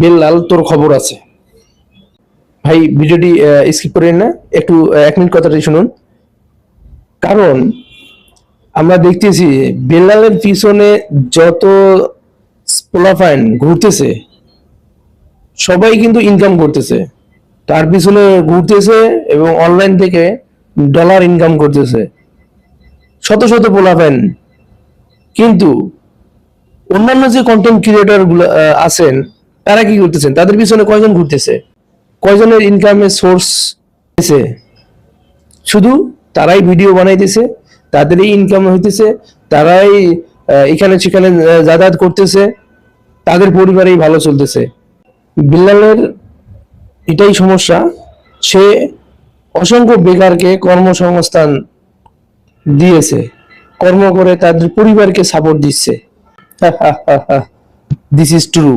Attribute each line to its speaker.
Speaker 1: বেল্লাল, তোর খবর আছে। ভাই ভিডিওটি স্কিপ করেন না, একটু 1 মিনিট কথাটি শুনুন। কারণ আমরা দেখতেছি বেল্লালের পিছনে যত পোলাপাইন ঘুরতেছে সবাই কিন্তু ইনকাম করতেছে, তার পিছনে ঘুরতেছে এবং অনলাইন থেকে ডলার ইনকাম করতেছে শত শত পোলাপাইন। কিন্তু অন্যান্য যে কন্টেন্ট ক্রিয়েটর গুলো আছেন, তারা কি করতেছেন? তাদের পিছনে কয়জন ঘুরতেছে? কয়জনের ইনকামের সোর্স আছে? শুধু তারাই ভিডিও বানাইতেছে, তাদেরই ইনকাম হইতেছে, তারাই এখানে সেখানে যাতায়াত করতেছে, তাদের পরিবারেই ভালো চলতেছে। বিল্লালের এটাই সমস্যা, সে অসংখ্য বেকারকে কর্মসংস্থান দিয়েছে, কর্ম করে তাদের পরিবারকে সাপোর্ট দিচ্ছে। This is true.